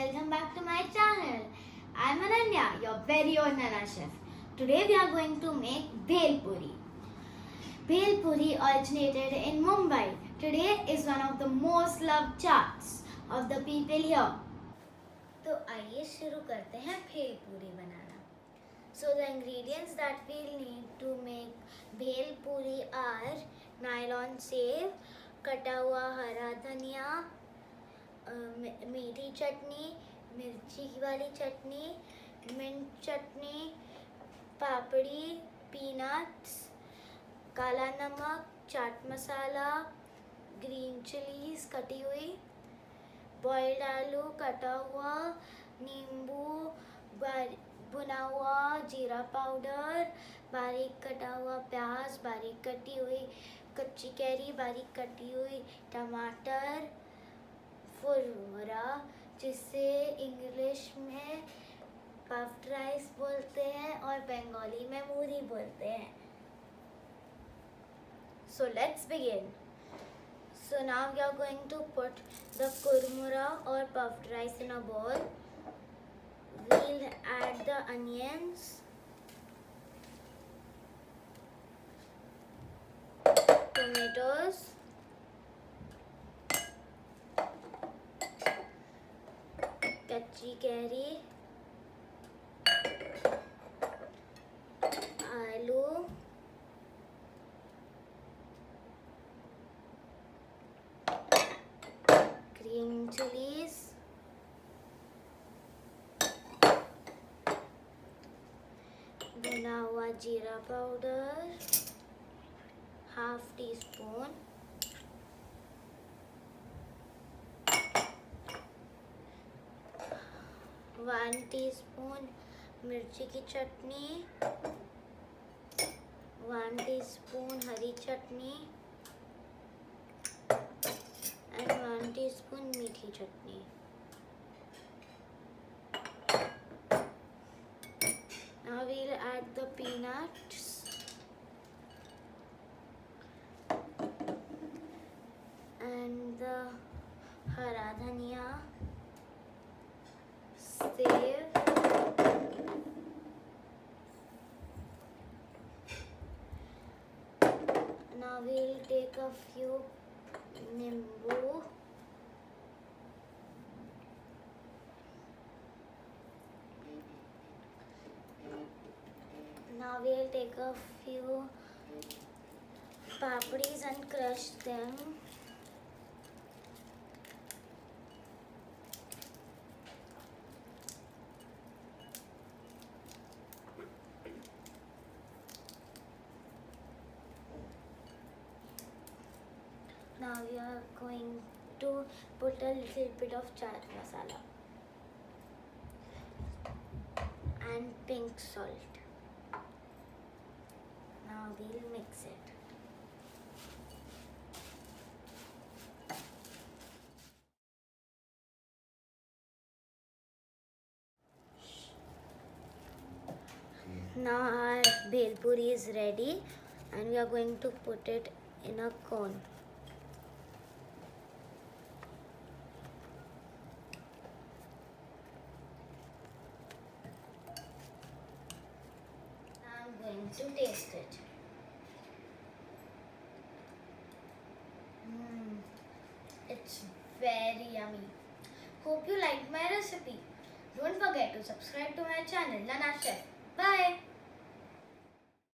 welcome back to my channel. I'm Ananya, your very own Nanna Chef. Today we are going to make Bhel Puri. Bhel Puri originated in Mumbai. Today is one of the most loved chaats of the people here. तो आइए शुरू करते हैं भेल पूरी बनाना. So the ingredients that we'll need to make bhel puri are nylon save, कटा हुआ हरा धनिया, मीठी चटनी, मिर्ची वाली चटनी, मिंट चटनी, पापड़ी, पीनट्स, काला नमक, चाट मसाला, ग्रीन चिलीज कटी हुई, बॉइल्ड आलू कटा हुआ, नींबू, भुना हुआ जीरा पाउडर, बारीक कटा हुआ प्याज, बारीक कटी हुई कच्ची कैरी, बारीक कटी हुई टमाटर, फुरमुरा जिसे इंग्लिश में पफ्ड राइस बोलते हैं और बंगाली में मूरी बोलते हैं. So let's begin. So now we are going to put the kurmura or puffed rice in a bowl. We'll add the onions, tomatoes, कच्ची कैरी, आलू, green chilies, भुना हुआ जीरा powder, half tea spoon, one teaspoon मिर्ची की चटनी, 1 teaspoon Hari chutney and 1 teaspoon मीठी चटनी. Now we'll add the peanuts and the हरा धनिया, save, now we'll take a few nimbu, now we'll take a few papris and crush them. Now we are going to put a little bit of chaat masala and pink salt. Now we'll mix it. Now our bhel puri is ready and we are going to put it in a cone. To taste it. It's very yummy. Hope you liked my recipe. Don't forget to subscribe to my channel, Nanna Chef. Bye.